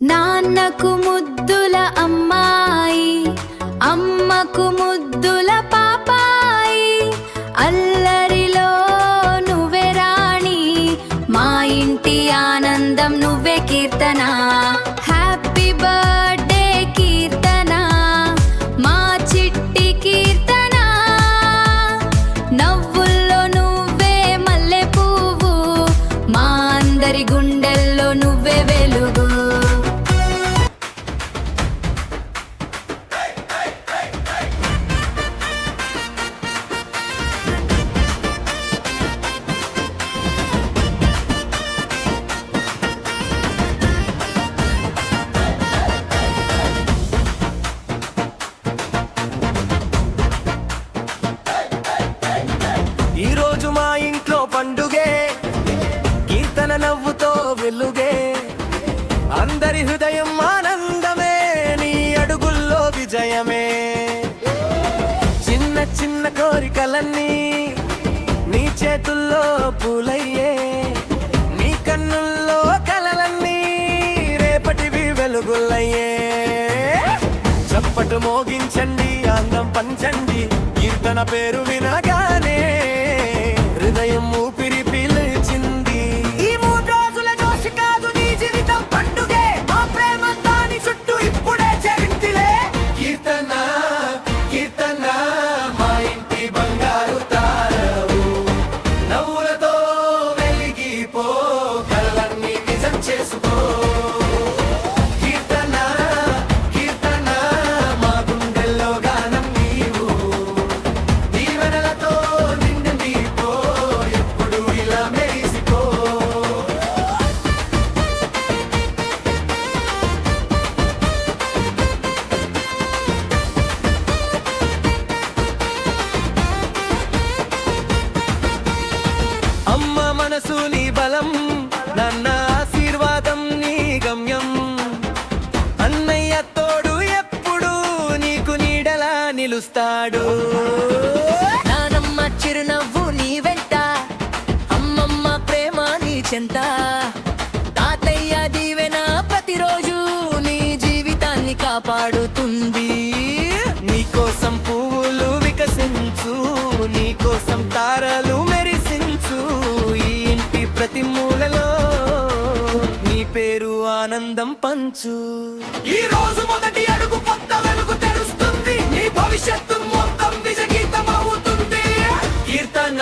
నాన్నకు ముద్దుల అమ్మాయి, అమ్మకు ముద్దుల పాపాయి, అల్లరిలో నువ్వే రాణి, మా ఇంటి ఆనందం నువ్వే కీర్తన. హ్యాపీ బర్త్డే కీర్తన, మా చిట్టి కీర్తన. నవ్వుల్లో నువ్వే మల్లె పువ్వు, మా అందరి గుండెల్లో నువ్వే వెలుగు. ఈరోజు మా ఇంట్లో పండుగే, కీర్తన నవ్వుతో వెలుగే. అందరి హృదయం ఆనందమే, నీ అడుగుల్లో విజయమే. చిన్న చిన్న కోరికలన్నీ నీ చేతుల్లో పూలయ్యే, నీ కన్నుల్లో కలలన్నీ రేపటివి వెలుగులయ్యే. చప్పటు మోగించండి, ఆనందం పంచండి, కీర్తన పేరు వినగానే హృదయం ఊపిరి పీల్చింది. ఈ 3 రోజుల జోషి కాదు నీ జీవితం పండుగే, మా ప్రేమ దాని చుట్టూ ఇప్పుడే చరింతిలే. కీర్తన కీర్తన మా ఇంటి బంగారు తారవు, నవ్వులతో వెలిగిపో, కలలన్నీ నిజం చేసుకో. కీర్తన కీర్తన మా గుండెల్లో గానం నీవు, దీవెనలతో నిండిపో, ఎప్పుడు ఇలా మెరిసిపో. అమ్మ మనసు నీ బలం, నాన్న ఆశీర్వాదం నీ గమ్యం. అన్నయ్య తోడు ఎప్పుడు నీకు నీడలా నిలుస్తాడు. నానమ్మ చిరునవ్వు నీ వెంట, అమ్మమ్మ ప్రేమ నీ చెంత. తాతయ్య దీవెన ప్రతిరోజు నీ జీవితాన్ని కాపాడుతుంది. నీకోసం పువ్వులు వికసించు, నీకోసం తారలు మెరిసించు. ఈ ఇంటి ప్రతి మూలలో నీ పేరు ఆనందం పంచు. ఈ రోజు మొదటి అడుగు కొత్త వెలుగు తెరుస్తుంది, నీ భవిష్యత్తు మొత్తం నిజ గీతం అవుతుంది. కీర్తన